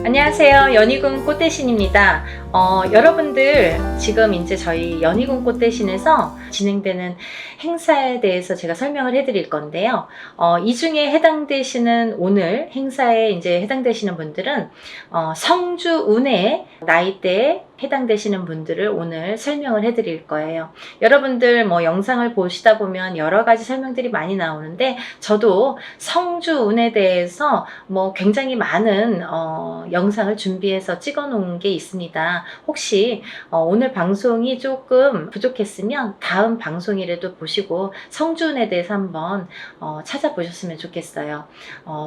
안녕하세요. 연희군 꽃대신입니다. 여러분들 지금 이제 저희 연희군 꽃대신에서 진행되는 행사에 대해서 제가 설명을 해드릴 건데요. 이 중에 해당되시는 오늘 행사에 이제 해당되시는 분들은 성주 운해 나이대에 해당되시는 분들을 오늘 설명을 해드릴 거예요. 여러분들 뭐 영상을 보시다 보면 여러 가지 설명들이 많이 나오는데 저도 성주 운에 대해서 뭐 굉장히 많은 영상을 준비해서 찍어 놓은 게 있습니다. 혹시 오늘 방송이 조금 부족했으면 다음 방송이라도 보시고 성주운에 대해서 한번 찾아보셨으면 좋겠어요.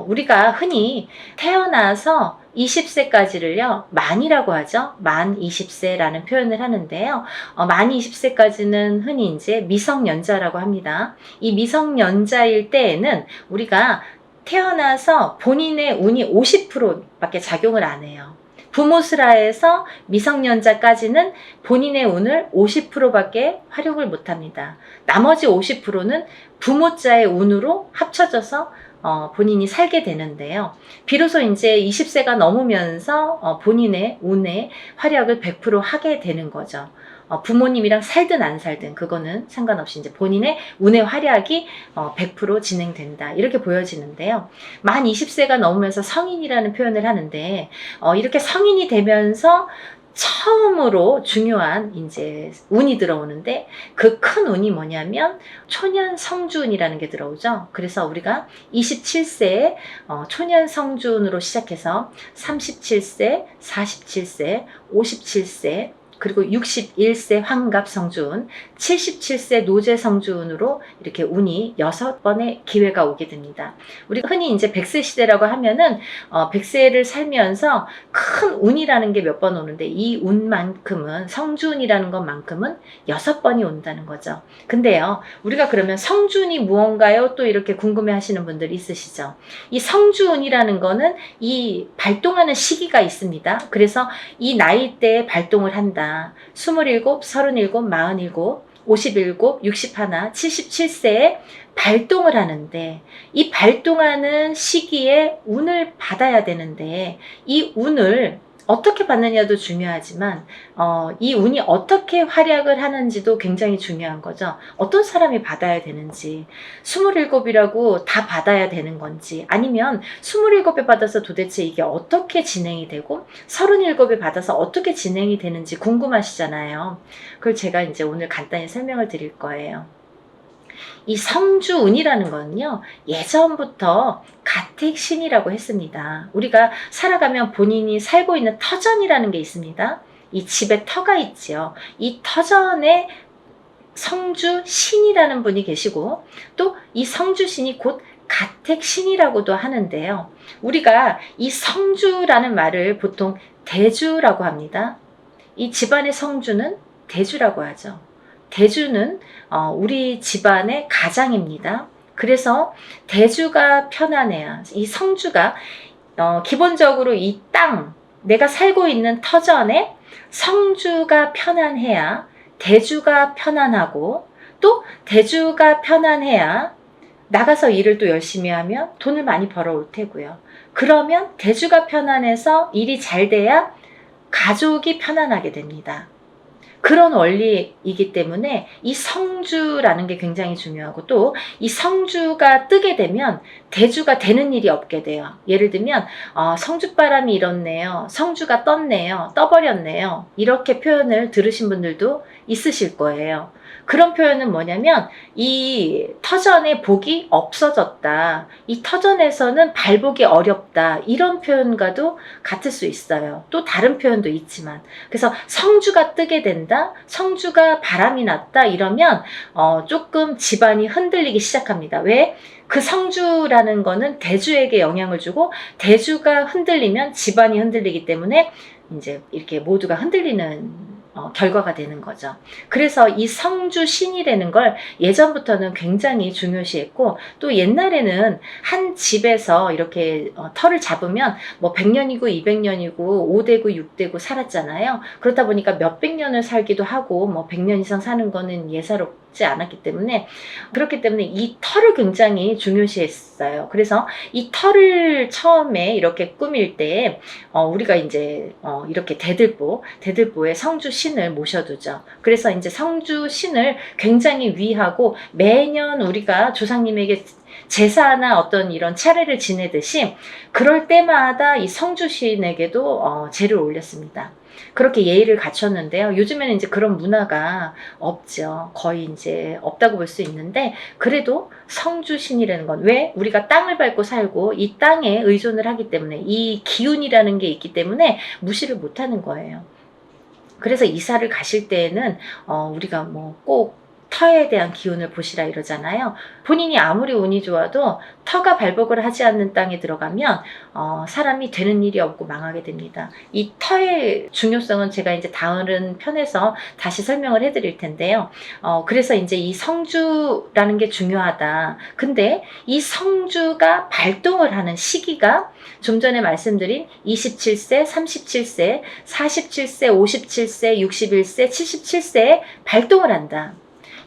우리가 흔히 태어나서 20세까지를요, 만이라고 하죠. 만 20세라는 표현을 하는데요. 만 20세까지는 흔히 이제 미성년자라고 합니다. 이 미성년자일 때에는 우리가 태어나서 본인의 운이 50%밖에 작용을 안 해요. 부모스라에서 미성년자까지는 본인의 운을 50%밖에 활용을 못 합니다. 나머지 50%는 부모자의 운으로 합쳐져서 본인이 살게 되는데요. 비로소 이제 20세가 넘으면서 본인의 운의 활약을 100% 하게 되는 거죠. 부모님이랑 살든 안 살든 그거는 상관없이 이제 본인의 운의 활약이 100% 진행된다. 이렇게 보여지는데요. 만 20세가 넘으면서 성인이라는 표현을 하는데 이렇게 성인이 되면서 처음으로 중요한 이제 운이 들어오는데 그 큰 운이 뭐냐면 초년 성주운이라는 게 들어오죠. 그래서 우리가 27세에 초년 성주운으로 시작해서 37세, 47세, 57세 그리고 61세 환갑 성주운, 77세 노제 성주운으로 이렇게 운이 6번의 기회가 오게 됩니다. 우리가 흔히 이제 100세 시대라고 하면은 100세를 살면서 큰 운이라는 게 몇 번 오는데 이 운만큼은 성주운이라는 것만큼은 6번이 온다는 거죠. 근데요, 우리가 그러면 성주운이 무언가요? 또 이렇게 궁금해 하시는 분들 있으시죠? 이 성주운이라는 거는 이 발동하는 시기가 있습니다. 그래서 이 나이대에 발동을 한다. 27, 37, 47, 57, 61, 77세에 발동을 하는데 이 발동하는 시기에 운을 받아야 되는데 이 운을 어떻게 받느냐도 중요하지만 이 운이 어떻게 활약을 하는지도 굉장히 중요한 거죠. 어떤 사람이 받아야 되는지 27이라고 다 받아야 되는 건지 아니면 27에 받아서 도대체 이게 어떻게 진행이 되고 37에 받아서 어떻게 진행이 되는지 궁금하시잖아요. 그걸 제가 이제 오늘 간단히 설명을 드릴 거예요. 이 성주운이라는 거는요, 예전부터 가택신이라고 했습니다. 우리가 살아가면 본인이 살고 있는 터전이라는 게 있습니다. 이 집에 터가 있지요. 이 터전에 성주신이라는 분이 계시고 또 이 성주신이 곧 가택신이라고도 하는데요. 우리가 이 성주라는 말을 보통 대주라고 합니다. 이 집안의 성주는 대주라고 하죠. 대주는 우리 집안의 가장입니다. 그래서 대주가 편안해야 이 성주가 기본적으로 이 땅, 내가 살고 있는 터전에 성주가 편안해야 대주가 편안하고 또 대주가 편안해야 나가서 일을 또 열심히 하면 돈을 많이 벌어올 테고요. 그러면 대주가 편안해서 일이 잘 돼야 가족이 편안하게 됩니다. 그런 원리이기 때문에 이 성주라는 게 굉장히 중요하고 또 이 성주가 뜨게 되면 대주가 되는 일이 없게 돼요. 예를 들면 성주바람이 일었네요. 성주가 떴네요. 떠버렸네요. 이렇게 표현을 들으신 분들도 있으실 거예요. 그런 표현은 뭐냐면 이 터전의 복이 없어졌다. 이 터전에서는 발복이 어렵다. 이런 표현과도 같을 수 있어요. 또 다른 표현도 있지만 그래서 성주가 뜨게 된다. 성주가 바람이 났다. 이러면 조금 집안이 흔들리기 시작합니다. 왜? 그 성주라는 거는 대주에게 영향을 주고 대주가 흔들리면 집안이 흔들리기 때문에 이제 이렇게 모두가 흔들리는 결과가 되는 거죠. 그래서 이 성주신이라는 걸 예전부터는 굉장히 중요시했고 또 옛날에는 한 집에서 이렇게 터를 잡으면 뭐 100년이고 200년이고 5대고 6대고 살았잖아요. 그렇다 보니까 몇백 년을 살기도 하고 뭐 100년 이상 사는 거는 예사롭지 해보지 않았기 때문에, 그렇기 때문에 이 털을 굉장히 중요시했어요. 그래서 이 털을 처음에 이렇게 꾸밀 때 우리가 이제 이렇게 대들보에 성주 신을 모셔두죠. 그래서 이제 성주 신을 굉장히 위하고 매년 우리가 조상님에게 제사나 어떤 이런 차례를 지내듯이 그럴 때마다 이 성주신에게도 제를 올렸습니다. 그렇게 예의를 갖췄는데요. 요즘에는 이제 그런 문화가 없죠. 거의 이제 없다고 볼 수 있는데, 그래도 성주신이라는 건, 왜? 우리가 땅을 밟고 살고 이 땅에 의존을 하기 때문에, 이 기운이라는 게 있기 때문에 무시를 못 하는 거예요. 그래서 이사를 가실 때에는 우리가 뭐 꼭 터에 대한 기운을 보시라 이러잖아요. 본인이 아무리 운이 좋아도 터가 발복을 하지 않는 땅에 들어가면 사람이 되는 일이 없고 망하게 됩니다. 이 터의 중요성은 제가 이제 다른 편에서 다시 설명을 해드릴 텐데요. 그래서 이제 이 성주라는 게 중요하다. 근데 이 성주가 발동을 하는 시기가 좀 전에 말씀드린 27세, 37세, 47세, 57세, 61세, 77세에 발동을 한다.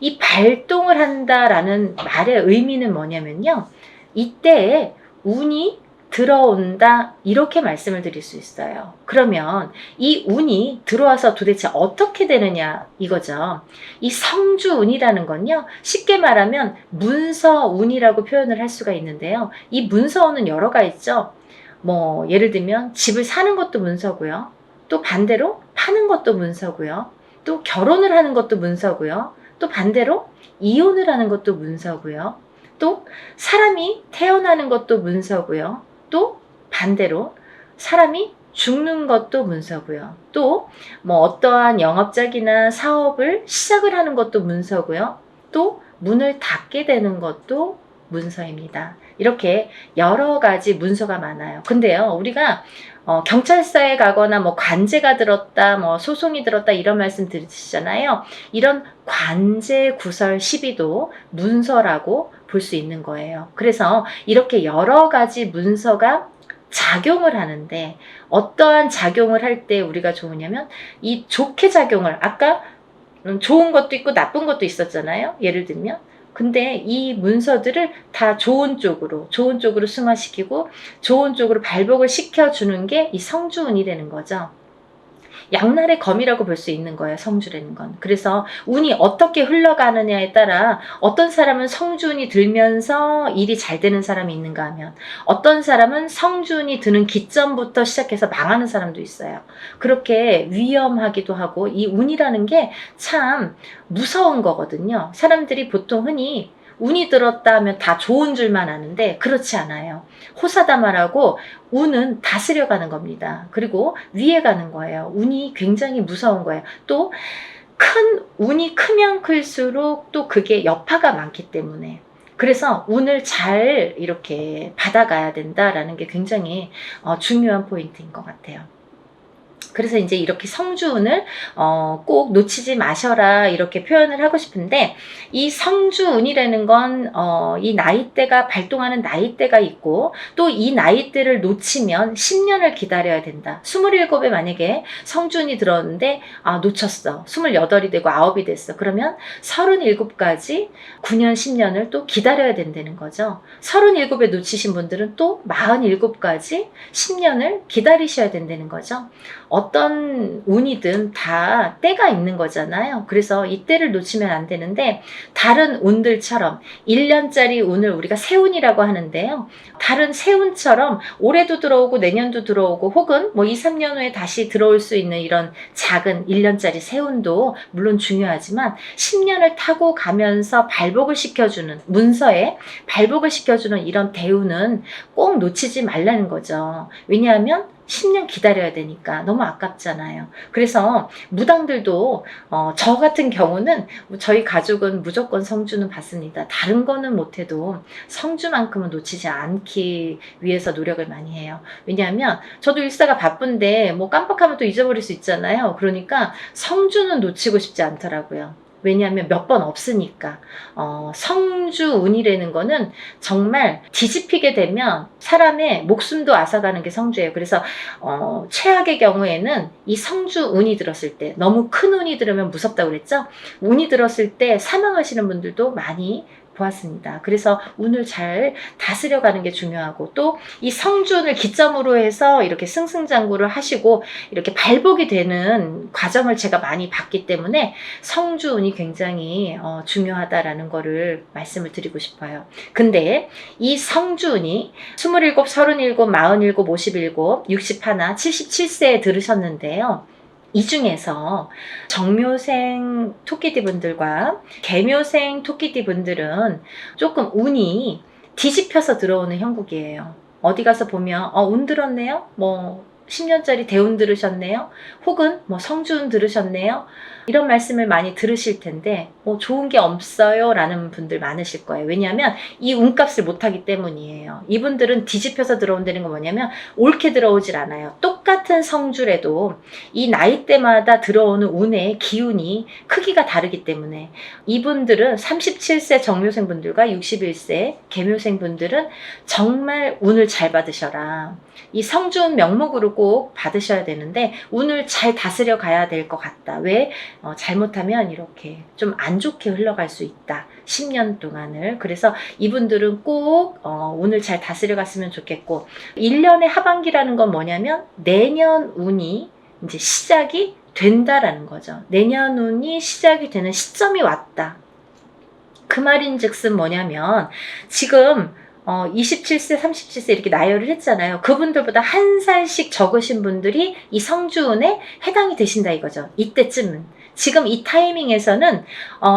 이 발동을 한다라는 말의 의미는 뭐냐면요. 이때에 운이 들어온다, 이렇게 말씀을 드릴 수 있어요. 그러면 이 운이 들어와서 도대체 어떻게 되느냐 이거죠. 이 성주운이라는 건요, 쉽게 말하면 문서운이라고 표현을 할 수가 있는데요. 이 문서운은 여러가 있죠. 뭐 예를 들면 집을 사는 것도 문서고요. 또 반대로 파는 것도 문서고요. 또 결혼을 하는 것도 문서고요. 또 반대로 이혼을 하는 것도 문서고요. 또 사람이 태어나는 것도 문서고요. 또 반대로 사람이 죽는 것도 문서고요. 또 뭐 어떠한 영업작이나 사업을 시작을 하는 것도 문서고요. 또 문을 닫게 되는 것도 문서입니다. 이렇게 여러 가지 문서가 많아요. 근데요, 우리가 경찰서에 가거나 뭐 관제가 들었다, 뭐 소송이 들었다 이런 말씀 들으시잖아요. 이런 관제 구설 시비도 문서라고 볼 수 있는 거예요. 그래서 이렇게 여러 가지 문서가 작용을 하는데, 어떠한 작용을 할 때 우리가 좋으냐면, 이 좋게 작용을, 아까 좋은 것도 있고 나쁜 것도 있었잖아요. 예를 들면, 근데 이 문서들을 다 좋은 쪽으로 승화시키고 좋은 쪽으로 발복을 시켜주는 게 이 성주운이라는 거죠. 양날의 검이라고 볼 수 있는 거예요, 성주라는 건. 그래서 운이 어떻게 흘러가느냐에 따라 어떤 사람은 성주운이 들면서 일이 잘 되는 사람이 있는가 하면, 어떤 사람은 성주운이 드는 기점부터 시작해서 망하는 사람도 있어요. 그렇게 위험하기도 하고, 이 운이라는 게 참 무서운 거거든요. 사람들이 보통 흔히 운이 들었다 하면 다 좋은 줄만 아는데 그렇지 않아요. 호사다마라고 운은 다스려가는 겁니다. 그리고 위에 가는 거예요. 운이 굉장히 무서운 거예요. 또 운이 크면 클수록 또 그게 여파가 많기 때문에, 그래서 운을 잘 이렇게 받아가야 된다라는 게 굉장히 중요한 포인트인 것 같아요. 그래서 이제 이렇게 성주운을 꼭 놓치지 마셔라 이렇게 표현을 하고 싶은데, 이 성주운이라는 건 이 나이대가 발동하는 나이대가 있고, 또 이 나이대를 놓치면 10년을 기다려야 된다. 27에 만약에 성주운이 들었는데 놓쳤어. 28이 되고 9이 됐어. 그러면 37까지 9년 10년을 또 기다려야 된다는 거죠. 37에 놓치신 분들은 또 47까지 10년을 기다리셔야 된다는 거죠. 어떤 운이든 다 때가 있는 거잖아요. 그래서 이 때를 놓치면 안 되는데, 다른 운들처럼 1년짜리 운을 우리가 세운이라고 하는데요. 다른 세운처럼 올해도 들어오고 내년도 들어오고 혹은 뭐 2, 3년 후에 다시 들어올 수 있는 이런 작은 1년짜리 세운도 물론 중요하지만, 10년을 타고 가면서 발복을 시켜주는, 문서에 발복을 시켜주는 이런 대운은 꼭 놓치지 말라는 거죠. 왜냐하면 10년 기다려야 되니까 너무 아깝잖아요. 그래서 무당들도 저 같은 경우는, 저희 가족은 무조건 성주는 받습니다. 다른 거는 못해도 성주만큼은 놓치지 않기 위해서 노력을 많이 해요. 왜냐하면 저도 일사가 바쁜데 뭐 깜빡하면 또 잊어버릴 수 있잖아요. 그러니까 성주는 놓치고 싶지 않더라고요. 왜냐하면 몇 번 없으니까. 성주운이라는 거는 정말 뒤집히게 되면 사람의 목숨도 앗아가는 게 성주예요. 그래서 최악의 경우에는 이 성주운이 들었을 때, 너무 큰 운이 들으면 무섭다고 그랬죠? 운이 들었을 때 사망하시는 분들도 많이 보았습니다. 그래서 운을 잘 다스려가는 게 중요하고, 또 이 성주운을 기점으로 해서 이렇게 승승장구를 하시고 이렇게 발복이 되는 과정을 제가 많이 봤기 때문에 성주운이 굉장히 중요하다라는 거를 말씀을 드리고 싶어요. 근데 이 성주운이 27, 37, 47, 57, 61, 77세에 들으셨는데요. 이 중에서 정묘생 토끼띠 분들과 개묘생 토끼띠 분들은 조금 운이 뒤집혀서 들어오는 형국이에요. 어디 가서 보면 운 들었네요? 뭐 10년짜리 대운 들으셨네요? 혹은 뭐 성주운 들으셨네요? 이런 말씀을 많이 들으실 텐데 좋은 게 없어요 라는 분들 많으실 거예요. 왜냐하면 이 운값을 못하기 때문이에요. 이분들은 뒤집혀서 들어온다는 건 뭐냐면 옳게 들어오질 않아요. 똑같은 성주래도 이 나이대마다 들어오는 운의 기운이 크기가 다르기 때문에 이분들은 37세 정묘생 분들과 61세 개묘생 분들은 정말 운을 잘 받으셔라. 이 성주운 명목으로 꼭 받으셔야 되는데 운을 잘 다스려 가야 될 것 같다. 왜? 잘못하면 이렇게 좀 안 좋게 흘러갈 수 있다. 10년 동안을. 그래서 이분들은 꼭 운을 잘 다스려 갔으면 좋겠고, 1년의 하반기라는 건 뭐냐면 내년 운이 이제 시작이 된다라는 거죠. 내년 운이 시작이 되는 시점이 왔다. 그 말인즉슨 뭐냐면 지금 27세, 37세 이렇게 나열을 했잖아요. 그분들보다 한 살씩 적으신 분들이 이 성주운에 해당이 되신다 이거죠. 이때쯤은. 지금 이 타이밍에서는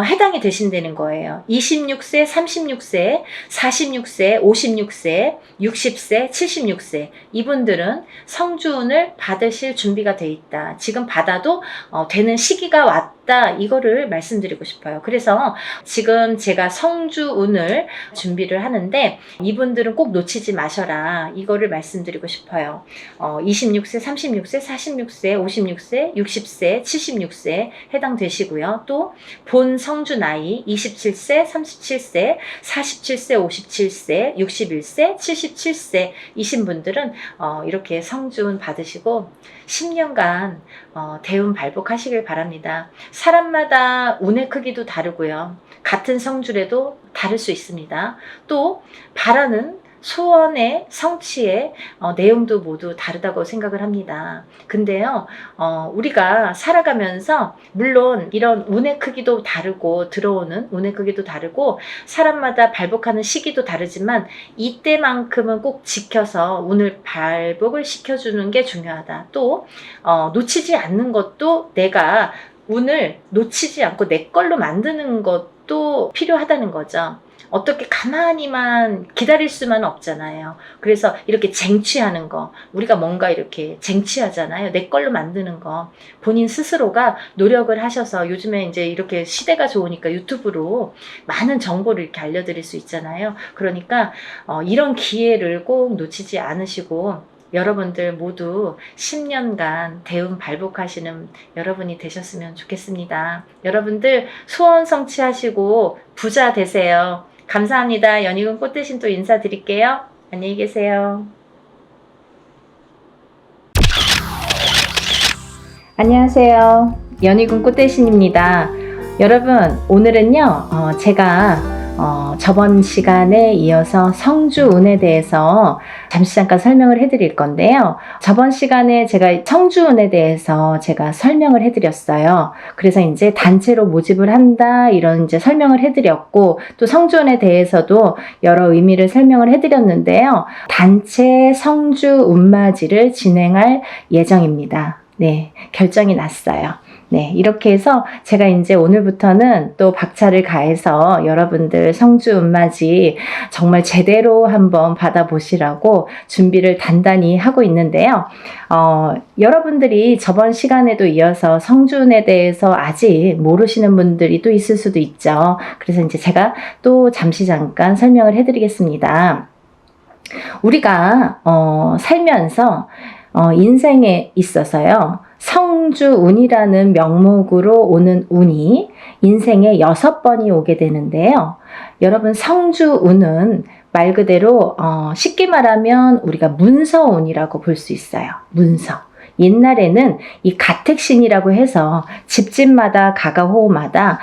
해당이 되신다는 거예요. 26세, 36세, 46세, 56세, 60세, 76세 이분들은 성주운을 받으실 준비가 돼 있다. 지금 받아도 되는 시기가 왔다. 이거를 말씀드리고 싶어요. 그래서 지금 제가 성주운을 준비를 하는데 이분들은 꼭 놓치지 마셔라. 이거를 말씀드리고 싶어요. 26세, 36세, 46세, 56세, 60세, 76세 해당되시고요. 또 본 성주 나이 27세, 37세, 47세, 57세, 61세, 77세 이신 분들은 이렇게 성주운 받으시고 10년간 대운 발복하시길 바랍니다. 사람마다 운의 크기도 다르고요. 같은 성주래도 다를 수 있습니다. 또 바라는 소원의 성취의 내용도 모두 다르다고 생각을 합니다. 근데요, 우리가 살아가면서 물론 이런 운의 크기도 다르고 들어오는 운의 크기도 다르고 사람마다 발복하는 시기도 다르지만 이때만큼은 꼭 지켜서 운을 발복을 시켜주는 게 중요하다. 또 놓치지 않는 것도 내가 운을 놓치지 않고 내 걸로 만드는 것도 필요하다는 거죠. 어떻게 가만히만 기다릴 수만 없잖아요. 그래서 이렇게 쟁취하는 거, 우리가 뭔가 이렇게 쟁취하잖아요. 내 걸로 만드는 거. 본인 스스로가 노력을 하셔서 요즘에 이제 이렇게 시대가 좋으니까 유튜브로 많은 정보를 이렇게 알려드릴 수 있잖아요. 그러니까 이런 기회를 꼭 놓치지 않으시고 여러분들 모두 10년간 대운 발복하시는 여러분이 되셨으면 좋겠습니다. 여러분들 소원 성취하시고 부자 되세요. 감사합니다. 연희군 꽃대신 또 인사드릴게요. 안녕히 계세요. 안녕하세요. 연희군 꽃대신입니다. 여러분 오늘은요 제가 저번 시간에 이어서 성주운에 대해서 잠시 잠깐 설명을 해드릴 건데요. 저번 시간에 제가 성주운에 대해서 제가 설명을 해드렸어요. 그래서 이제 단체로 모집을 한다 이런 이제 설명을 해드렸고 또 성주운에 대해서도 여러 의미를 설명을 해드렸는데요. 단체 성주운맞이를 진행할 예정입니다. 네, 결정이 났어요. 네, 이렇게 해서 제가 이제 오늘부터는 또 박차를 가해서 여러분들 성주운맞이 정말 제대로 한번 받아보시라고 준비를 단단히 하고 있는데요. 여러분들이 저번 시간에도 이어서 성주운에 대해서 아직 모르시는 분들이 또 있을 수도 있죠. 그래서 이제 제가 또 잠시 잠깐 설명을 해드리겠습니다. 우리가 살면서 인생에 있어서요. 성주운이라는 명목으로 오는 운이 인생에 6번이 오게 되는데요. 여러분, 성주운은 말 그대로 쉽게 말하면 우리가 문서운이라고 볼 수 있어요. 문서. 옛날에는 이 가택신이라고 해서 집집마다 가가호호마다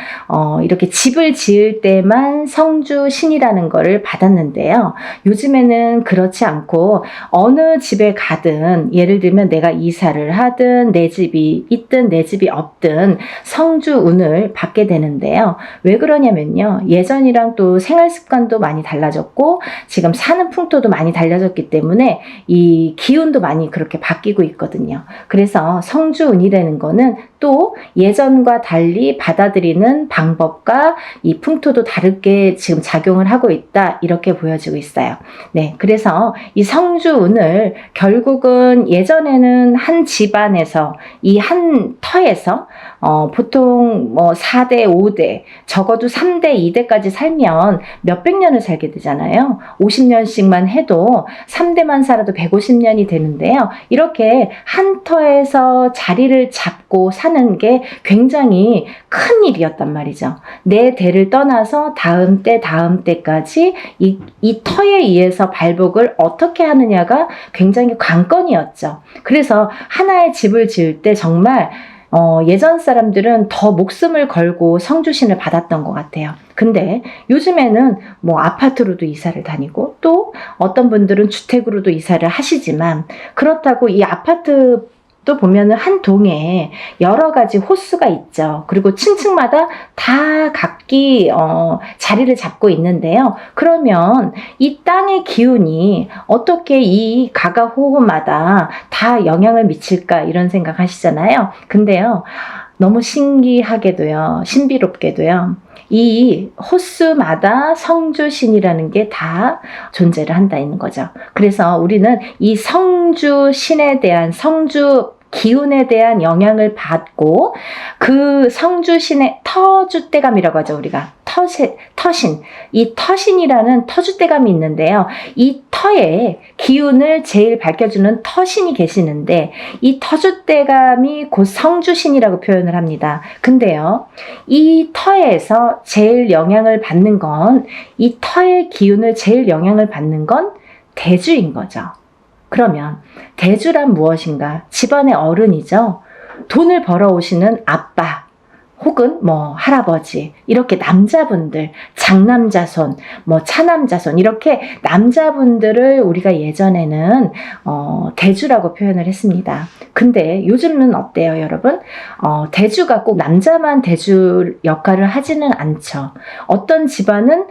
이렇게 집을 지을 때만 성주신이라는 거를 받았는데요. 요즘에는 그렇지 않고 어느 집에 가든, 예를 들면 내가 이사를 하든 내 집이 있든 내 집이 없든 성주운을 받게 되는데요. 왜 그러냐면요, 예전이랑 또 생활 습관도 많이 달라졌고 지금 사는 풍토도 많이 달라졌기 때문에 이 기운도 많이 그렇게 바뀌고 있거든요. 그래서 성주운이라는 거는 또 예전과 달리 받아들이는 방법과 이 풍토도 다르게 지금 작용을 하고 있다, 이렇게 보여지고 있어요. 네, 그래서 이 성주운을 결국은 예전에는 한 집안에서, 이 한 터에서 보통 뭐 4대, 5대, 적어도 3대, 2대까지 살면 몇백 년을 살게 되잖아요. 50년씩만 해도 3대만 살아도 150년이 되는데요. 이렇게 한 터에서 자리를 잡고 사는 게 굉장히 큰 일이었단 말이죠. 내 대를 떠나서 다음 때까지 이 터에 의해서 발복을 어떻게 하느냐가 굉장히 관건이었죠. 그래서 하나의 집을 지을 때 정말 예전 사람들은 더 목숨을 걸고 성주신을 받았던 것 같아요. 근데 요즘에는 뭐 아파트로도 이사를 다니고 또 어떤 분들은 주택으로도 이사를 하시지만, 그렇다고 이 아파트 또 보면은 한 동에 여러 가지 호수가 있죠. 그리고 층층마다 다 각기 자리를 잡고 있는데요. 그러면 이 땅의 기운이 어떻게 이 가가호호마다 다 영향을 미칠까, 이런 생각 하시잖아요. 근데요, 너무 신기하게도요, 신비롭게도요, 이 호수마다 성주신이라는 게 다 존재를 한다는 거죠. 그래서 우리는 이 성주신에 대한, 성주 기운에 대한 영향을 받고, 그 성주신의 터줏대감이라고 하죠. 우리가 터신, 이 터신이라는 터줏대감이 있는데요. 이 터의 기운을 제일 밝혀주는 터신이 계시는데, 이 터줏대감이 곧 성주신이라고 표현을 합니다. 근데요, 이 터에서 제일 영향을 받는 건, 이 터의 기운을 제일 영향을 받는 건 대주인 거죠. 그러면 대주란 무엇인가? 집안의 어른이죠. 돈을 벌어오시는 아빠 혹은 뭐 할아버지, 이렇게 남자분들, 장남자손, 뭐 차남자손, 이렇게 남자분들을 우리가 예전에는 대주라고 표현을 했습니다. 근데 요즘은 어때요, 여러분? 대주가 꼭 남자만 대주 역할을 하지는 않죠. 어떤 집안은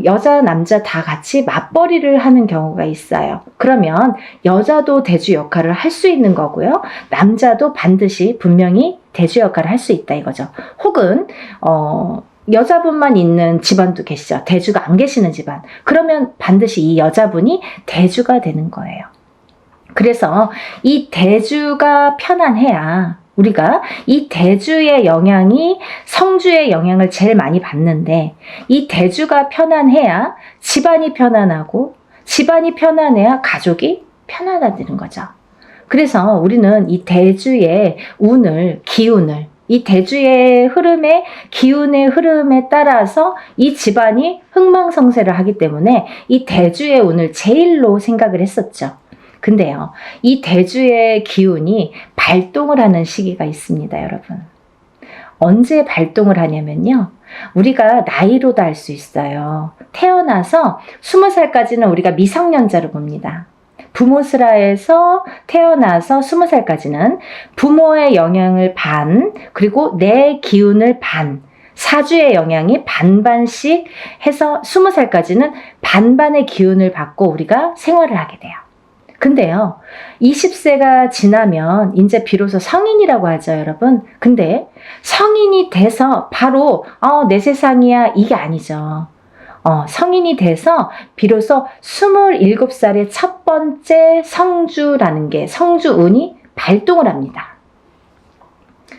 여자 남자 다 같이 맞벌이를 하는 경우가 있어요. 그러면 여자도 대주 역할을 할 수 있는 거고요, 남자도 반드시 분명히 대주 역할을 할 수 있다, 이거죠. 혹은 여자분만 있는 집안도 계시죠. 대주가 안 계시는 집안. 그러면 반드시 이 여자분이 대주가 되는 거예요. 그래서 이 대주가 편안해야 우리가 이 대주의 영향이 성주의 영향을 제일 많이 받는데, 이 대주가 편안해야 집안이 편안하고, 집안이 편안해야 가족이 편안해지는 거죠. 그래서 우리는 이 대주의 운을, 기운을, 이 대주의 흐름의, 기운의 흐름에 따라서 이 집안이 흥망성쇠를 하기 때문에 이 대주의 운을 제일로 생각을 했었죠. 근데요, 이 대주의 기운이 발동을 하는 시기가 있습니다, 여러분. 언제 발동을 하냐면요, 우리가 나이로도 알 수 있어요. 태어나서 20살까지는 우리가 미성년자로 봅니다. 부모스라에서 태어나서 20살까지는 부모의 영향을 반, 그리고 내 기운을 반, 사주의 영향이 반반씩 해서 20살까지는 반반의 기운을 받고 우리가 생활을 하게 돼요. 근데요, 20세가 지나면 이제 비로소 성인이라고 하죠, 여러분. 근데 성인이 돼서 바로 내 세상이야, 이게 아니죠. 성인이 돼서 비로소 27살의 첫 번째 성주라는 게, 성주운이 발동을 합니다.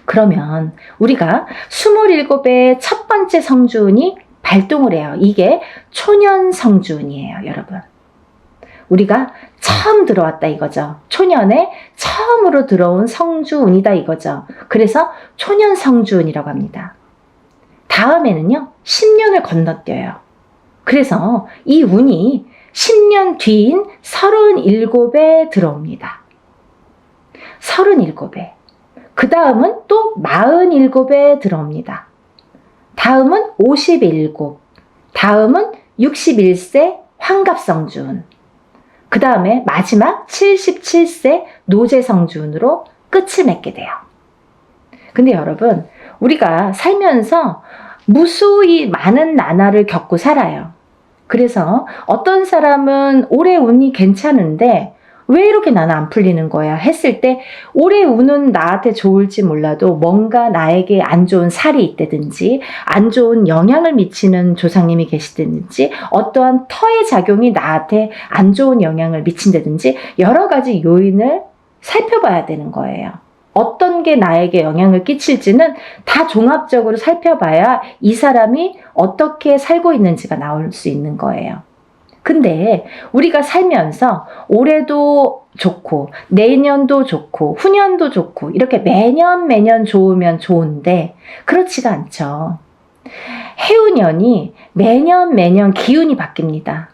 그러면 우리가 27의 첫 번째 성주운이 발동을 해요. 이게 초년 성주운이에요, 여러분. 우리가 처음 들어왔다, 이거죠. 초년에 처음으로 들어온 성주운이다 이거죠. 그래서 초년 성주운이라고 합니다. 다음에는요, 10년을 건너뛰어요. 그래서 이 운이 10년 뒤인 37에 들어옵니다. 37에. 그 다음은 또 47에 들어옵니다. 다음은 57, 다음은 61세 환갑성주운, 그 다음에 마지막 77세 노제성주운으로 끝을 맺게 돼요. 근데 여러분, 우리가 살면서 무수히 많은 나날을 겪고 살아요. 그래서 어떤 사람은 올해 운이 괜찮은데 왜 이렇게 나는 안 풀리는 거야 했을 때 올해 운은 나한테 좋을지 몰라도 뭔가 나에게 안 좋은 살이 있다든지 안 좋은 영향을 미치는 조상님이 계시다든지 어떠한 터의 작용이 나한테 안 좋은 영향을 미친다든지 여러 가지 요인을 살펴봐야 되는 거예요. 어떤 게 나에게 영향을 끼칠지는 다 종합적으로 살펴봐야 이 사람이 어떻게 살고 있는지가 나올 수 있는 거예요. 근데 우리가 살면서 올해도 좋고 내년도 좋고 후년도 좋고 이렇게 매년 좋으면 좋은데 그렇지가 않죠. 해운년이 매년 기운이 바뀝니다.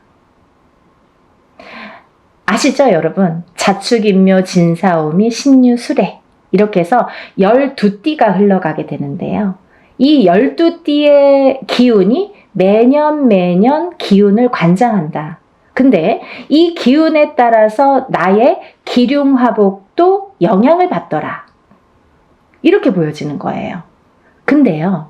아시죠 여러분? 자축인묘 진사오미 신유술해 이렇게 해서 12띠가 흘러가게 되는데요. 이 12띠의 기운이 매년 기운을 관장한다. 근데 이 기운에 따라서 나의 기륭화복도 영향을 받더라. 이렇게 보여지는 거예요. 근데요,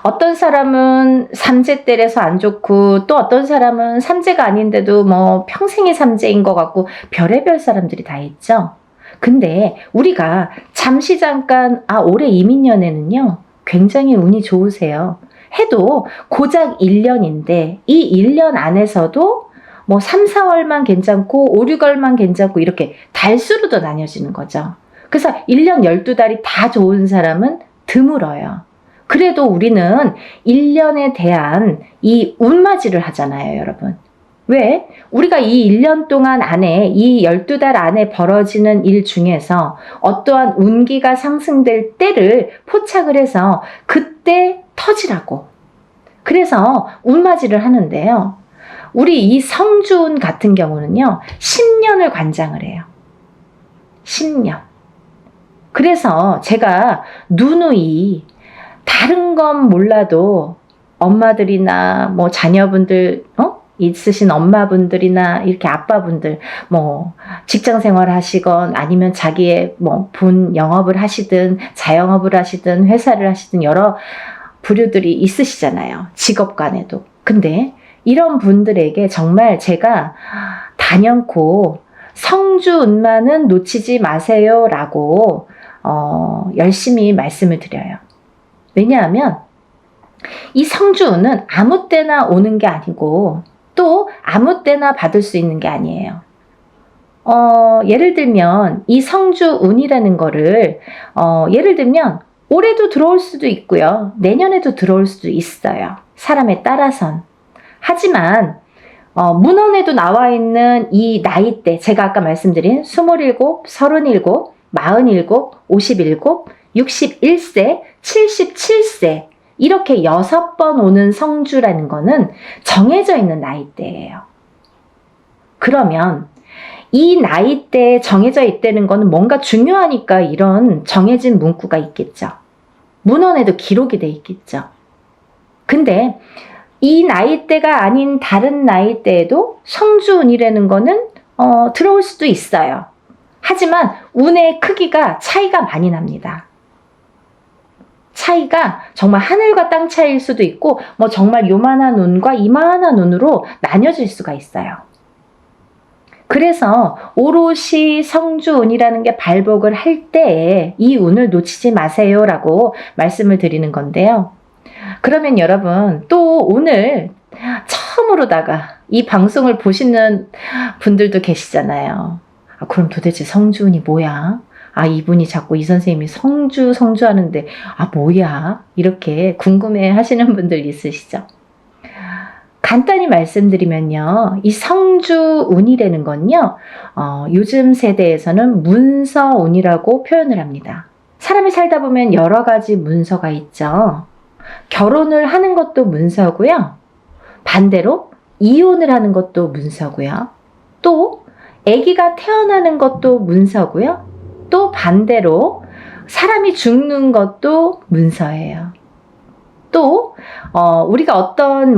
어떤 사람은 삼재때려서 안 좋고 또 어떤 사람은 삼재가 아닌데도 뭐 평생이 삼재인 것 같고 별의별 사람들이 다 있죠. 근데 우리가 잠시 잠깐 올해 이민년에는요 굉장히 운이 좋으세요 해도 고작 1년인데 이 1년 안에서도 뭐 3, 4월만 괜찮고 5, 6월만 괜찮고 이렇게 달수로도 나뉘어지는 거죠. 그래서 1년 12달이 다 좋은 사람은 드물어요. 그래도 우리는 1년에 대한 이 운맞이를 하잖아요, 여러분. 왜? 우리가 이 1년 동안 안에 이 12달 안에 벌어지는 일 중에서 어떠한 운기가 상승될 때를 포착을 해서 그때 터지라고. 그래서 운맞이를 하는데요. 우리 이 성주운 같은 경우는요. 10년을 관장을 해요. 10년. 그래서 제가 누누이 다른 건 몰라도 엄마들이나 뭐 자녀분들 있으신 엄마분들이나 이렇게 아빠분들 뭐 직장 생활 하시건 아니면 자기의 뭐 본 영업을 하시든 자영업을 하시든 회사를 하시든 여러 부류들이 있으시잖아요. 직업 간에도. 근데 이런 분들에게 정말 제가 단연코 성주운만은 놓치지 마세요 라고 열심히 말씀을 드려요. 왜냐하면 이 성주운은 아무 때나 오는 게 아니고 또 아무 때나 받을 수 있는 게 아니에요. 예를 들면 이 성주운이라는 거를 예를 들면 올해도 들어올 수도 있고요. 내년에도 들어올 수도 있어요. 사람에 따라선. 하지만 문헌에도 나와 있는 이 나이대 제가 아까 말씀드린 27, 37, 47, 57, 61세, 77세 이렇게 6번 오는 성주라는 거는 정해져 있는 나이대예요. 그러면 이 나이대에 정해져 있다는 거는 뭔가 중요하니까 이런 정해진 문구가 있겠죠. 문헌에도 기록이 돼 있겠죠. 근데 이 나이대가 아닌 다른 나이대에도 성주운이라는 거는 들어올 수도 있어요. 하지만 운의 크기가 차이가 많이 납니다. 차이가 정말 하늘과 땅 차이일 수도 있고 뭐 정말 요만한 운과 이만한 운으로 나뉘어질 수가 있어요. 그래서 오롯이 성주운이라는 게 발복을 할 때에 이 운을 놓치지 마세요 라고 말씀을 드리는 건데요. 그러면 여러분 또 오늘 처음으로다가 이 방송을 보시는 분들도 계시잖아요. 그럼 도대체 성주운이 뭐야? 이분이 자꾸 이 선생님이 성주 하는데 뭐야? 이렇게 궁금해 하시는 분들 있으시죠? 간단히 말씀드리면요. 이 성주운이라는 건요. 요즘 세대에서는 문서운이라고 표현을 합니다. 사람이 살다 보면 여러 가지 문서가 있죠. 결혼을 하는 것도 문서고요. 반대로 이혼을 하는 것도 문서고요. 또 아기가 태어나는 것도 문서고요. 또 반대로 사람이 죽는 것도 문서예요. 또 우리가 어떤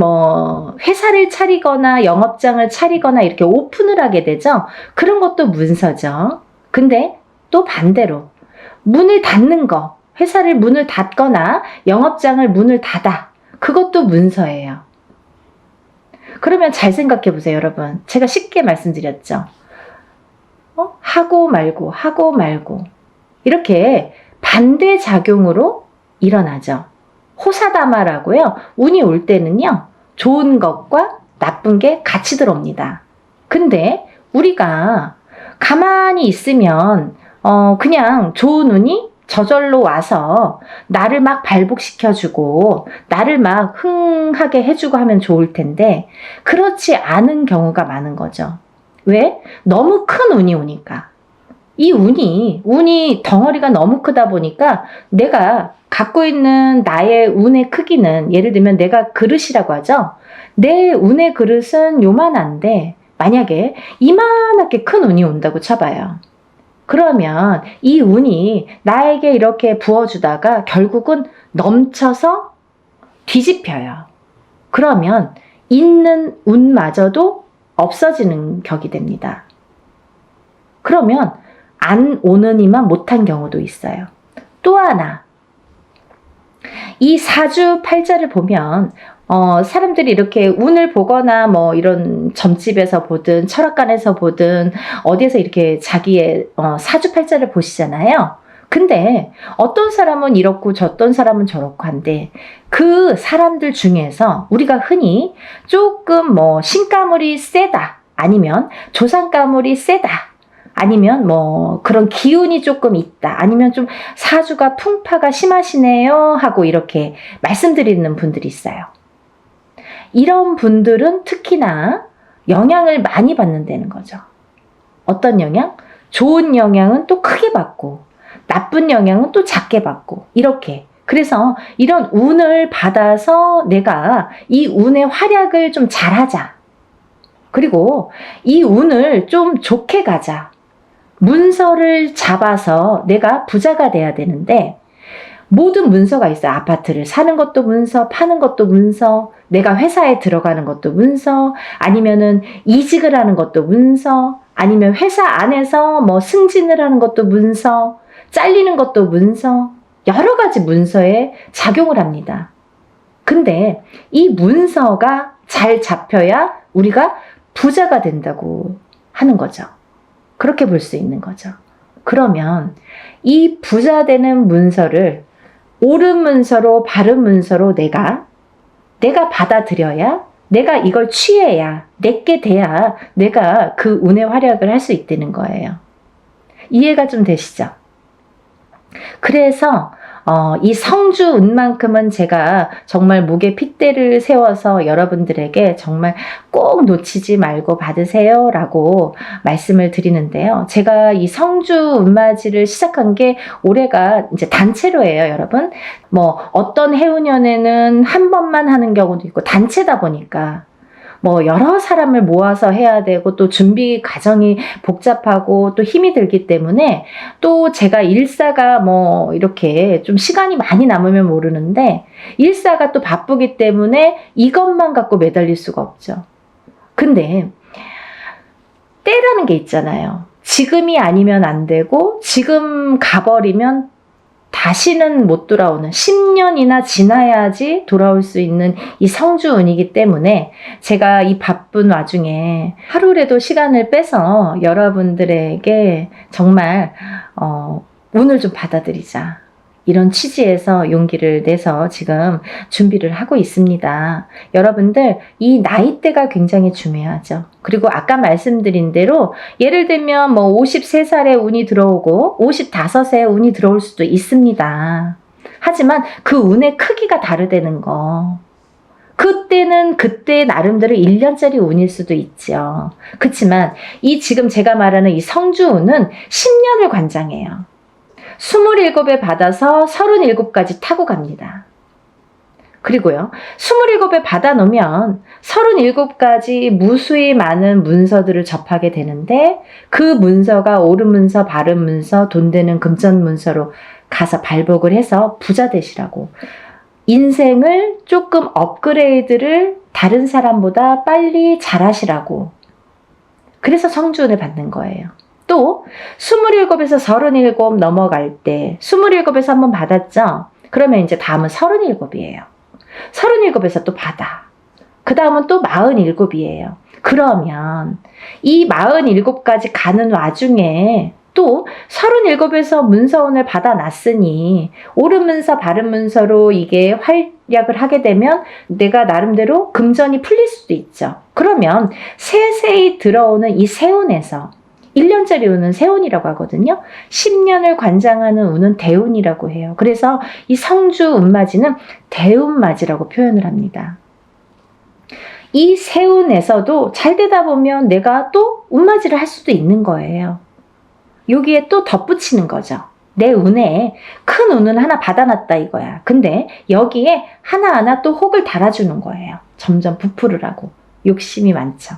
회사를 차리거나 영업장을 차리거나 이렇게 오픈을 하게 되죠. 그런 것도 문서죠. 근데 또 반대로 문을 닫는 거, 회사를 문을 닫거나 영업장을 문을 닫아. 그것도 문서예요. 그러면 잘 생각해 보세요, 여러분. 제가 쉽게 말씀드렸죠. 하고 말고 하고 말고 이렇게 반대작용으로 일어나죠. 호사다마라고요. 운이 올 때는요. 좋은 것과 나쁜 게 같이 들어옵니다. 근데 우리가 가만히 있으면 그냥 좋은 운이 저절로 와서 나를 막 발복시켜주고 나를 막 흥하게 해주고 하면 좋을 텐데 그렇지 않은 경우가 많은 거죠. 왜? 너무 큰 운이 오니까. 이 운이 덩어리가 너무 크다 보니까 내가 갖고 있는 나의 운의 크기는 예를 들면 내가 그릇이라고 하죠. 내 운의 그릇은 요만한데 만약에 이만하게 큰 운이 온다고 쳐봐요. 그러면 이 운이 나에게 이렇게 부어주다가 결국은 넘쳐서 뒤집혀요. 그러면 있는 운마저도 없어지는 격이 됩니다. 그러면 안 오느니만 못한 경우도 있어요. 또 하나, 이 사주팔자를 보면 사람들이 이렇게 운을 보거나 이런 점집에서 보든 철학관에서 보든 어디에서 이렇게 자기의 사주팔자를 보시잖아요. 근데 어떤 사람은 이렇고 어떤 사람은 저렇고 한데 그 사람들 중에서 우리가 흔히 조금 신가물이 세다 아니면 조상가물이 세다 아니면 그런 기운이 조금 있다 아니면 좀 사주가 풍파가 심하시네요 하고 이렇게 말씀드리는 분들이 있어요. 이런 분들은 특히나 영향을 많이 받는다는 거죠. 어떤 영향? 좋은 영향은 또 크게 받고 나쁜 영향은 또 작게 받고 이렇게. 그래서 이런 운을 받아서 내가 이 운의 활약을 좀 잘하자. 그리고 이 운을 좀 좋게 가자. 문서를 잡아서 내가 부자가 돼야 되는데 모든 문서가 있어요. 아파트를 사는 것도 문서, 파는 것도 문서, 내가 회사에 들어가는 것도 문서, 아니면은 이직을 하는 것도 문서, 아니면 회사 안에서 승진을 하는 것도 문서, 잘리는 것도 문서, 여러 가지 문서에 작용을 합니다. 근데 이 문서가 잘 잡혀야 우리가 부자가 된다고 하는 거죠. 그렇게 볼 수 있는 거죠. 그러면 이 부자 되는 문서를 옳은 문서로 바른 문서로 내가 받아들여야 내가 이걸 취해야 내게 돼야 내가 그 운의 활약을 할 수 있다는 거예요. 이해가 좀 되시죠? 그래서 이 성주 운만큼은 제가 정말 목에 핏대를 세워서 여러분들에게 정말 꼭 놓치지 말고 받으세요 라고 말씀을 드리는데요. 제가 이 성주 운맞이를 시작한 게 올해가 이제 단체로 해요, 여러분. 어떤 해운년에는 한 번만 하는 경우도 있고 단체다 보니까 여러 사람을 모아서 해야 되고 또 준비 과정이 복잡하고 또 힘이 들기 때문에 또 제가 일사가 이렇게 좀 시간이 많이 남으면 모르는데 일사가 또 바쁘기 때문에 이것만 갖고 매달릴 수가 없죠. 근데 때라는 게 있잖아요. 지금이 아니면 안 되고 지금 가버리면 다시는 못 돌아오는 10년이나 지나야지 돌아올 수 있는 이 성주운이기 때문에 제가 이 바쁜 와중에 하루라도 시간을 빼서 여러분들에게 정말 운을 좀 받아들이자. 이런 취지에서 용기를 내서 지금 준비를 하고 있습니다. 여러분들 이 나이대가 굉장히 중요하죠. 그리고 아까 말씀드린 대로 예를 들면 53살에 운이 들어오고 55세에 운이 들어올 수도 있습니다. 하지만 그 운의 크기가 다르다는 거. 그때는 그때 나름대로 1년짜리 운일 수도 있죠. 그렇지만 이 지금 제가 말하는 이 성주운은 10년을 관장해요. 27에 받아서 37까지 타고 갑니다. 그리고요, 27에 받아놓으면 37가지 무수히 많은 문서들을 접하게 되는데 그 문서가 옳은 문서, 바른 문서, 돈 되는 금전 문서로 가서 발복을 해서 부자 되시라고. 인생을 조금 업그레이드를 다른 사람보다 빨리 잘하시라고. 그래서 성주운을 받는 거예요. 또 27에서 37 넘어갈 때 27에서 한번 받았죠? 그러면 이제 다음은 37이에요. 37에서 또 받아. 그 다음은 또 47이에요. 그러면 이 47까지 가는 와중에 또 37에서 문서운을 받아놨으니 옳은 문서, 바른 문서로 이게 활약을 하게 되면 내가 나름대로 금전이 풀릴 수도 있죠. 그러면 세세히 들어오는 이 세운에서 1년짜리 운은 세운이라고 하거든요. 10년을 관장하는 운은 대운이라고 해요. 그래서 이 성주 운맞이는 대운맞이라고 표현을 합니다. 이 세운에서도 잘 되다 보면 내가 또 운맞이를 할 수도 있는 거예요. 여기에 또 덧붙이는 거죠. 내 운에 큰 운은 하나 받아놨다 이거야. 근데 여기에 하나하나 또 혹을 달아주는 거예요. 점점 부풀으라고. 욕심이 많죠.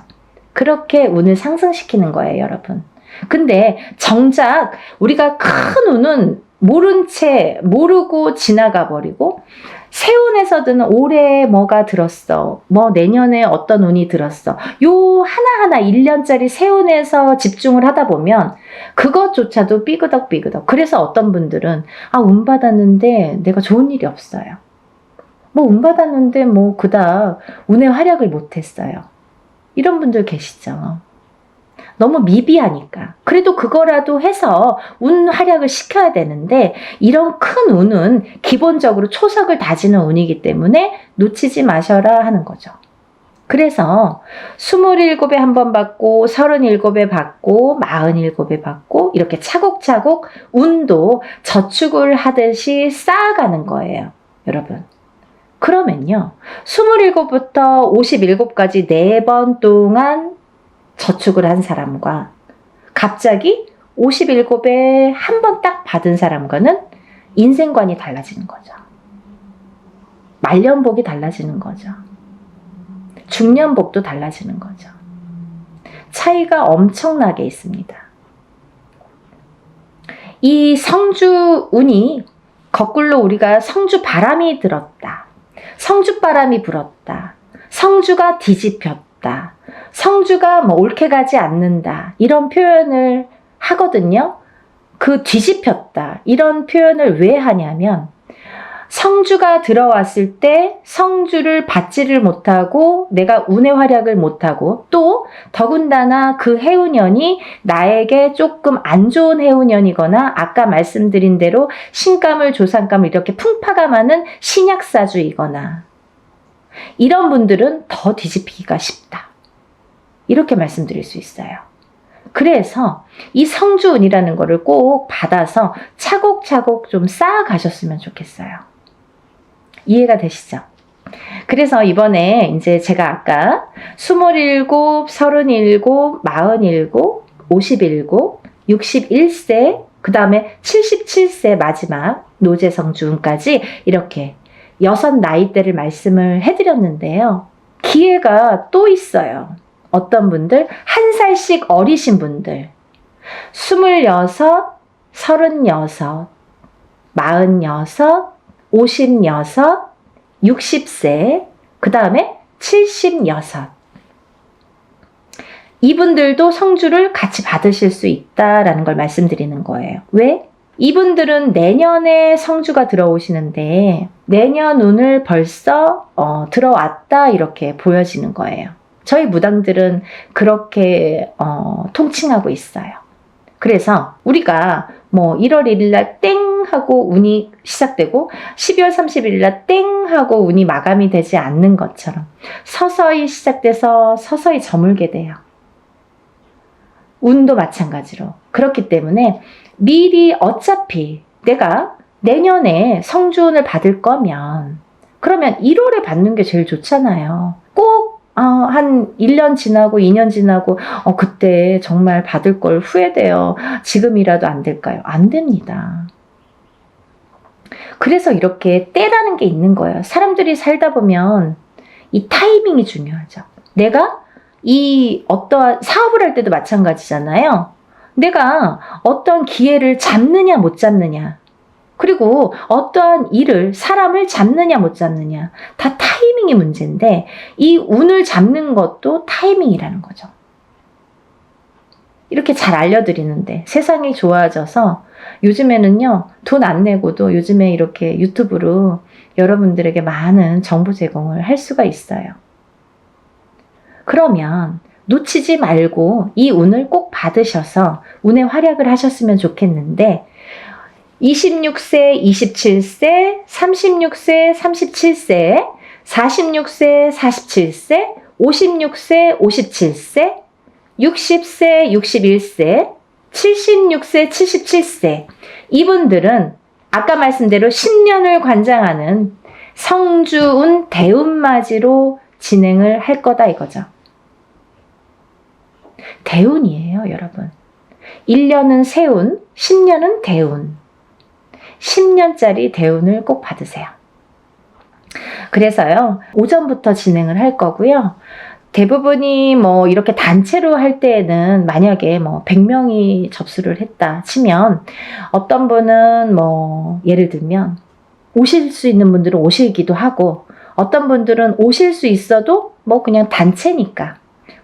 그렇게 운을 상승시키는 거예요, 여러분. 근데 정작 우리가 큰 운은 모른 채 모르고 지나가 버리고 세운에서든 올해 뭐가 들었어, 뭐 내년에 어떤 운이 들었어, 요 하나하나 1년짜리 세운에서 집중을 하다 보면 그것조차도 삐그덕삐그덕. 그래서 어떤 분들은 운 받았는데 내가 좋은 일이 없어요. 뭐 운 받았는데 뭐 그닥 운의 활약을 못했어요. 이런 분들 계시죠. 너무 미비하니까. 그래도 그거라도 해서 운 활약을 시켜야 되는데 이런 큰 운은 기본적으로 초석을 다지는 운이기 때문에 놓치지 마셔라 하는 거죠. 그래서 27에 한 번 받고 37에 받고 47에 받고 이렇게 차곡차곡 운도 저축을 하듯이 쌓아가는 거예요, 여러분. 그러면요, 27부터 57까지 4번 동안 저축을 한 사람과 갑자기 57에 한 번 딱 받은 사람과는 인생관이 달라지는 거죠. 말년복이 달라지는 거죠. 중년복도 달라지는 거죠. 차이가 엄청나게 있습니다. 이 성주운이 거꾸로 우리가 성주바람이 들었다, 성주바람이 불었다, 성주가 뒤집혔다, 성주가 뭐 옳게 가지 않는다, 이런 표현을 하거든요. 그 뒤집혔다 이런 표현을 왜 하냐면 성주가 들어왔을 때 성주를 받지를 못하고 내가 운의 활약을 못하고 또 더군다나 그 해운년이 나에게 조금 안 좋은 해운년이거나 아까 말씀드린 대로 신감을 조상감을 이렇게 풍파가 많은 신약사주이거나 이런 분들은 더 뒤집히기가 쉽다, 이렇게 말씀드릴 수 있어요. 그래서 이 성주운이라는 거를 꼭 받아서 차곡차곡 좀 쌓아가셨으면 좋겠어요. 이해가 되시죠? 그래서 이번에 이제 제가 아까 27, 37, 47, 57, 61세, 그 다음에 77세 마지막 노제성주운까지 이렇게 6 나이대를 말씀을 해드렸는데요. 기회가 또 있어요. 어떤 분들, 1살씩 어리신 분들, 26, 36, 46, 56, 60세, 그 다음에 76. 이분들도 성주를 같이 받으실 수 있다라는 걸 말씀드리는 거예요. 왜? 이분들은 내년에 성주가 들어오시는데 내년 운을 벌써 들어왔다 이렇게 보여지는 거예요. 저희 무당들은 그렇게 통칭하고 있어요. 그래서 우리가 뭐 1월 1일 날 땡 하고 운이 시작되고 12월 31일 날 땡 하고 운이 마감이 되지 않는 것처럼 서서히 시작돼서 서서히 저물게 돼요. 운도 마찬가지로. 그렇기 때문에 미리 어차피 내가 내년에 성주운을 받을 거면 그러면 1월에 받는 게 제일 좋잖아요. 꼭 한 1년 지나고 2년 지나고 그때 정말 받을 걸 후회돼요. 지금이라도 안 될까요? 안 됩니다. 그래서 이렇게 때라는 게 있는 거예요. 사람들이 살다 보면 이 타이밍이 중요하죠. 내가 이 어떠한 사업을 할 때도 마찬가지잖아요. 내가 어떤 기회를 잡느냐 못 잡느냐, 그리고 어떠한 일을, 사람을 잡느냐 못 잡느냐, 다 타이밍이 문제인데 이 운을 잡는 것도 타이밍이라는 거죠. 이렇게 잘 알려드리는데 세상이 좋아져서 요즘에는요, 돈 안 내고도 요즘에 이렇게 유튜브로 여러분들에게 많은 정보 제공을 할 수가 있어요. 그러면 놓치지 말고 이 운을 꼭 받으셔서 운의 활약을 하셨으면 좋겠는데, 26세, 27세, 36세, 37세, 46세, 47세, 56세, 57세, 60세, 61세, 76세, 77세, 이분들은 아까 말씀대로 10년을 관장하는 성주운 대운맞이로 진행을 할 거다 이거죠. 대운이에요, 여러분. 1년은 세운, 10년은 대운. 10년짜리 대운을 꼭 받으세요. 그래서요, 오전부터 진행을 할 거고요. 대부분이 뭐 이렇게 단체로 할 때에는 만약에 뭐 100명이 접수를 했다 치면 어떤 분은 뭐 예를 들면 오실 수 있는 분들은 오시기도 하고, 어떤 분들은 오실 수 있어도 뭐 그냥 단체니까,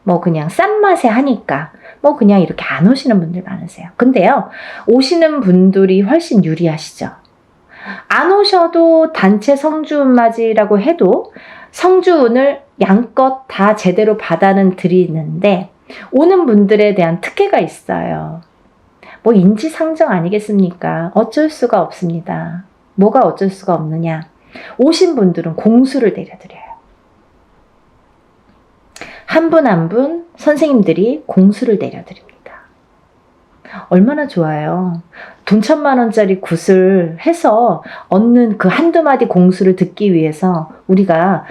뭐 그냥 싼 맛에 하니까 뭐 그냥 이렇게 안 오시는 분들 많으세요. 근데요, 오시는 분들이 훨씬 유리하시죠. 안 오셔도 단체 성주운맞이라고 해도 성주운을 양껏 다 제대로 받아는 드리는데 오는 분들에 대한 특혜가 있어요. 뭐 인지상정 아니겠습니까? 어쩔 수가 없습니다. 뭐가 어쩔 수가 없느냐? 오신 분들은 공수를 내려드려요. 한 분 한 분 선생님들이 공수를 내려드립니다. 얼마나 좋아요. 돈 1,000,000원짜리 굿을 해서 얻는 그 한두 마디 공수를 듣기 위해서 우리가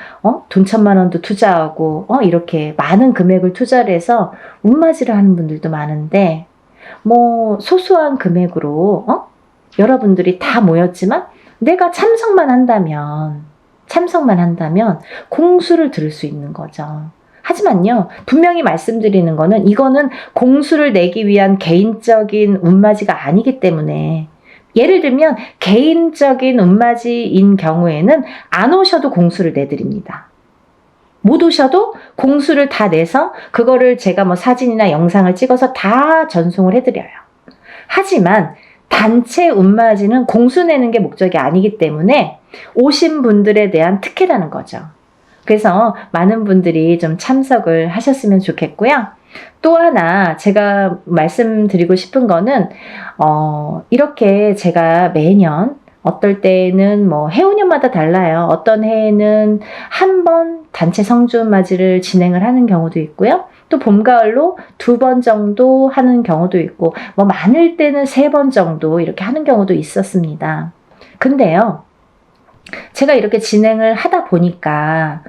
돈 1,000,000원도 투자하고 이렇게 많은 금액을 투자를 해서 운맞이를 하는 분들도 많은데, 뭐 소소한 금액으로 여러분들이 다 모였지만 내가 참석만 한다면 공수를 들을 수 있는 거죠. 하지만요, 분명히 말씀드리는 거는 이거는 공수를 내기 위한 개인적인 운맞이가 아니기 때문에, 예를 들면 개인적인 운맞이인 경우에는 안 오셔도 공수를 내드립니다. 못 오셔도 공수를 다 내서 그거를 제가 뭐 사진이나 영상을 찍어서 다 전송을 해드려요. 하지만 단체 운맞이는 공수 내는 게 목적이 아니기 때문에 오신 분들에 대한 특혜라는 거죠. 그래서 많은 분들이 좀 참석을 하셨으면 좋겠고요. 또 하나 제가 말씀드리고 싶은 거는 이렇게 제가 매년, 어떨 때는 뭐 해운년마다 달라요. 어떤 해에는 한 번 단체 성주운맞이를 진행을 하는 경우도 있고요. 또 봄, 가을로 2번 정도 하는 경우도 있고, 뭐 많을 때는 3번 정도 이렇게 하는 경우도 있었습니다. 근데요, 제가 이렇게 진행을 하다 보니까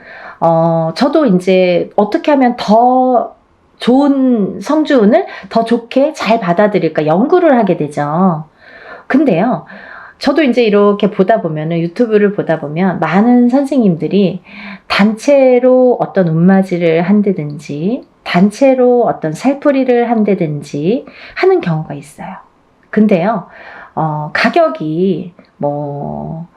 저도 이제 어떻게 하면 더 좋은 성주운을 더 좋게 잘 받아들일까 연구를 하게 되죠. 근데요, 저도 이제 이렇게 보다 보면은, 유튜브를 보다 보면 많은 선생님들이 단체로 어떤 운맞이를 한다든지 단체로 어떤 살풀이를 한다든지 하는 경우가 있어요. 근데요, 가격이 뭐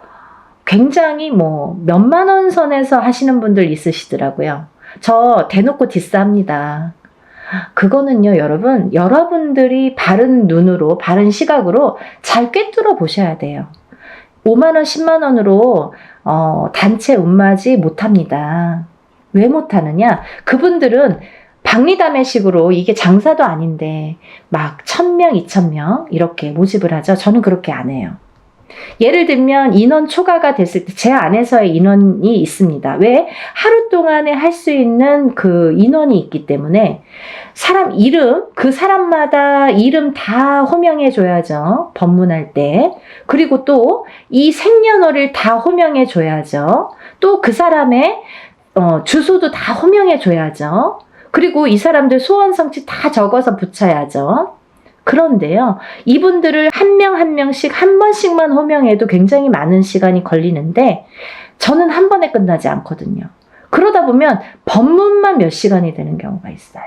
굉장히 뭐 몇만 원 선에서 하시는 분들 있으시더라고요. 저 대놓고 디스합니다. 그거는요, 여러분, 여러분들이 바른 눈으로, 바른 시각으로 잘 꿰뚫어 보셔야 돼요. 5만 원, 10만 원으로 단체 운맞이 못합니다. 왜 못하느냐? 그분들은 박리담회식으로, 이게 장사도 아닌데 막 1,000명, 2,000명 이렇게 모집을 하죠. 저는 그렇게 안 해요. 예를 들면 인원 초과가 됐을 때 제 안에서의 인원이 있습니다. 왜? 하루 동안에 할 수 있는 그 인원이 있기 때문에 사람 이름, 그 사람마다 이름 다 호명해 줘야죠. 법문할 때. 그리고 또 이 생년월일 다 호명해 줘야죠. 또 그 사람의 주소도 다 호명해 줘야죠. 그리고 이 사람들 소원 성취 다 적어서 붙여야죠. 그런데요, 이분들을 한 명 한 명씩 한 번씩만 호명해도 굉장히 많은 시간이 걸리는데 저는 한 번에 끝나지 않거든요. 그러다 보면 법문만 몇 시간이 되는 경우가 있어요.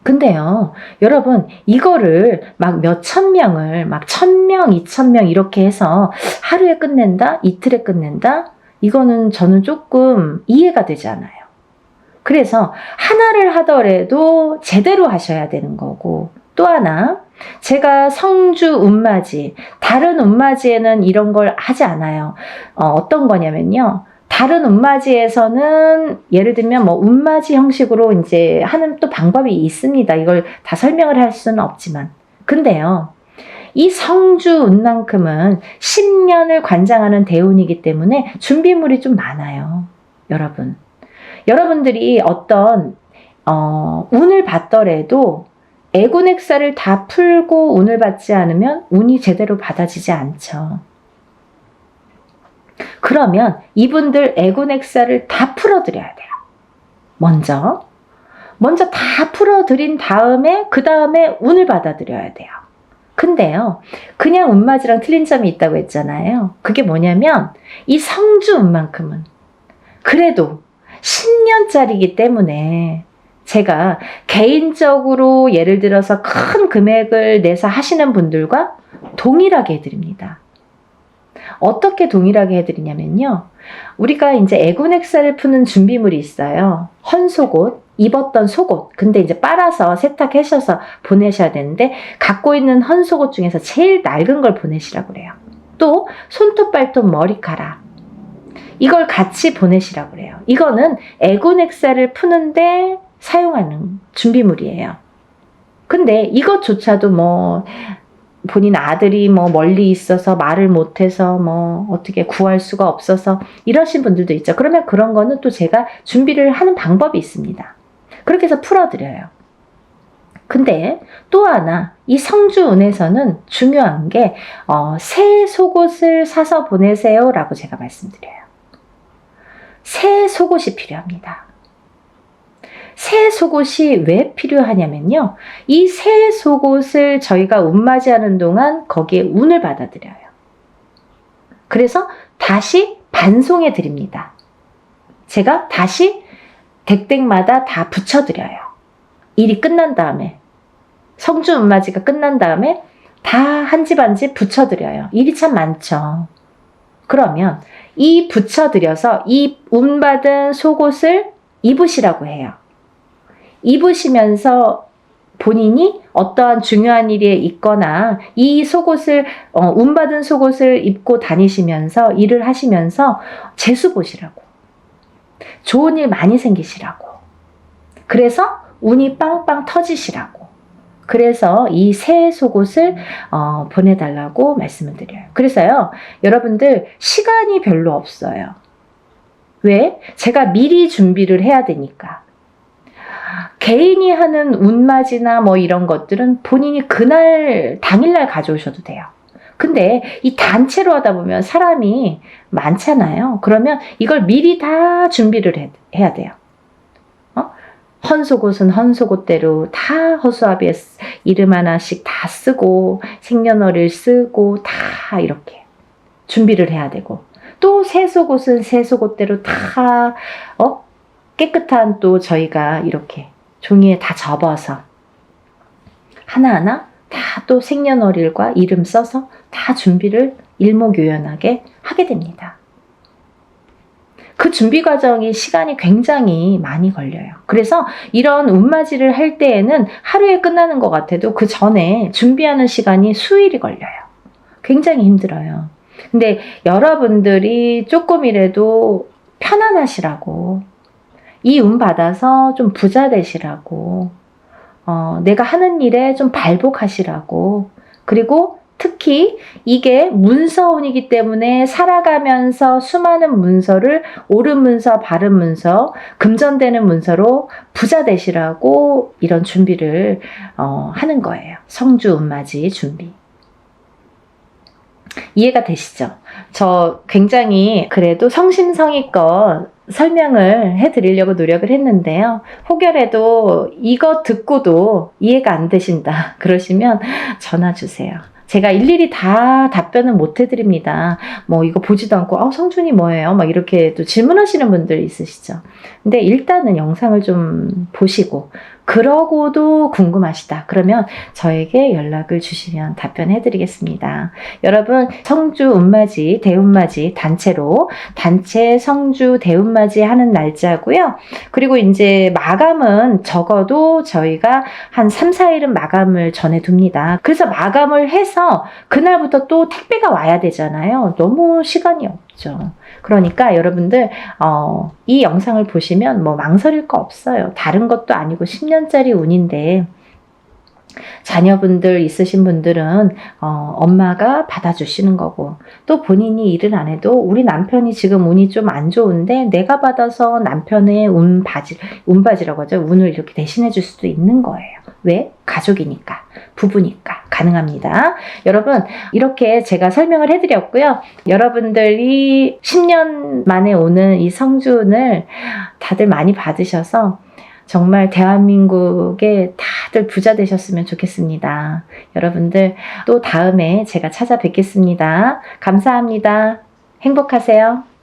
근데요, 여러분, 이거를 막 몇천 명을 막 1,000명, 2,000명 이렇게 해서 하루에 끝낸다? 이틀에 끝낸다? 이거는 저는 조금 이해가 되지 않아요. 그래서 하나를 하더라도 제대로 하셔야 되는 거고, 또 하나, 제가 성주 운맞이, 다른 운맞이에는 이런 걸 하지 않아요. 어떤 거냐면요. 다른 운맞이에서는 예를 들면 뭐 운맞이 형식으로 이제 하는 또 방법이 있습니다. 이걸 다 설명을 할 수는 없지만. 근데요, 이 성주 운만큼은 10년을 관장하는 대운이기 때문에 준비물이 좀 많아요. 여러분. 여러분들이 어떤 운을 받더라도 애군액사를 다 풀고 운을 받지 않으면 운이 제대로 받아지지 않죠. 그러면 이분들 애군액사를 다 풀어드려야 돼요. 먼저 다 풀어드린 다음에 그 다음에 운을 받아들여야 돼요. 근데요, 그냥 운맞이랑 틀린 점이 있다고 했잖아요. 그게 뭐냐면 이 성주 운만큼은 그래도 10년짜리이기 때문에 제가 개인적으로 예를 들어서 큰 금액을 내서 하시는 분들과 동일하게 해드립니다. 어떻게 동일하게 해드리냐면요. 우리가 이제 애군액사를 푸는 준비물이 있어요. 헌속옷, 입었던 속옷. 근데 이제 빨아서 세탁하셔서 보내셔야 되는데 갖고 있는 헌속옷 중에서 제일 낡은 걸 보내시라고 그래요. 또 손톱, 발톱, 머리카락. 이걸 같이 보내시라고 그래요. 이거는 애군액사를 푸는데 사용하는 준비물이에요. 근데 이것조차도 뭐 본인 아들이 뭐 멀리 있어서 말을 못해서 뭐 어떻게 구할 수가 없어서 이러신 분들도 있죠. 그러면 그런 거는 또 제가 준비를 하는 방법이 있습니다. 그렇게 해서 풀어드려요. 근데 또 하나, 이 성주운에서는 중요한 게 새 속옷을 사서 보내세요 라고 제가 말씀드려요. 새 속옷이 필요합니다. 새 속옷이 왜 필요하냐면요. 이 새 속옷을 저희가 운맞이하는 동안 거기에 운을 받아들여요. 그래서 다시 반송해 드립니다. 제가 다시 댁댁마다 다 붙여드려요. 일이 끝난 다음에, 성주 운맞이가 끝난 다음에 다 한 집 한 집 붙여드려요. 일이 참 많죠. 그러면 이 붙여드려서 이 운받은 속옷을 입으시라고 해요. 입으시면서 본인이 어떠한 중요한 일에 있거나 이 속옷을 운받은 속옷을 입고 다니시면서 일을 하시면서 재수 보시라고, 좋은 일 많이 생기시라고, 그래서 운이 빵빵 터지시라고, 그래서 이 새 속옷을 보내달라고 말씀을 드려요. 그래서요, 여러분들 시간이 별로 없어요. 왜? 제가 미리 준비를 해야 되니까. 개인이 하는 운맞이나 뭐 이런 것들은 본인이 그날 당일날 가져오셔도 돼요. 근데 이 단체로 하다 보면 사람이 많잖아요. 그러면 이걸 미리 다 준비를 해야 돼요. 헌속옷은 헌속옷대로 다 허수아비에 이름 하나씩 다 쓰고 생년월일 쓰고 다 이렇게 준비를 해야 되고, 또 새 속옷은 새 속옷대로 다 깨끗한 또 저희가 이렇게 종이에 다 접어서 하나하나 다 또 생년월일과 이름 써서 다 준비를 일목요연하게 하게 됩니다. 그 준비 과정이 시간이 굉장히 많이 걸려요. 그래서 이런 운맞이를 할 때에는 하루에 끝나는 것 같아도 그 전에 준비하는 시간이 수일이 걸려요. 굉장히 힘들어요. 근데 여러분들이 조금이라도 편안하시라고, 이 운 받아서 좀 부자 되시라고, 내가 하는 일에 좀 발복하시라고, 그리고 특히 특히 이게 문서운이기 때문에 살아가면서 수많은 문서를 옳은 문서, 바른 문서, 금전되는 문서로 부자 되시라고 이런 준비를 하는 거예요. 성주 운맞이 준비. 이해가 되시죠? 저 굉장히 그래도 성심성의껏 설명을 해드리려고 노력을 했는데요. 혹여라도 이거 듣고도 이해가 안 되신다 그러시면 전화 주세요. 제가 일일이 다 답변은 못 해드립니다. 뭐 이거 보지도 않고 성준이 뭐예요? 막 이렇게 또 질문하시는 분들 있으시죠. 근데 일단은 영상을 좀 보시고 그러고도 궁금하시다. 그러면 저에게 연락을 주시면 답변해 드리겠습니다. 여러분 성주 운맞이, 대운맞이 단체로 단체 성주 대운맞이 하는 날짜고요. 그리고 이제 마감은 적어도 저희가 한 3, 4일은 마감을 전해 둡니다. 그래서 마감을 해서 그날부터 또 택배가 와야 되잖아요. 너무 시간이 없죠. 그러니까 여러분들 이 영상을 보시면 뭐 망설일 거 없어요. 다른 것도 아니고 10년짜리 운인데 자녀분들 있으신 분들은 엄마가 받아주시는 거고 또 본인이 일을 안 해도 우리 남편이 지금 운이 좀 안 좋은데 내가 받아서 남편의 운바지라고 하죠. 운을 이렇게 대신해 줄 수도 있는 거예요. 왜? 가족이니까, 부부니까 가능합니다. 여러분 이렇게 제가 설명을 해드렸고요. 여러분들이 10년 만에 오는 이 성준을 다들 많이 받으셔서 정말 대한민국에 다들 부자 되셨으면 좋겠습니다. 여러분들 또 다음에 제가 찾아뵙겠습니다. 감사합니다. 행복하세요.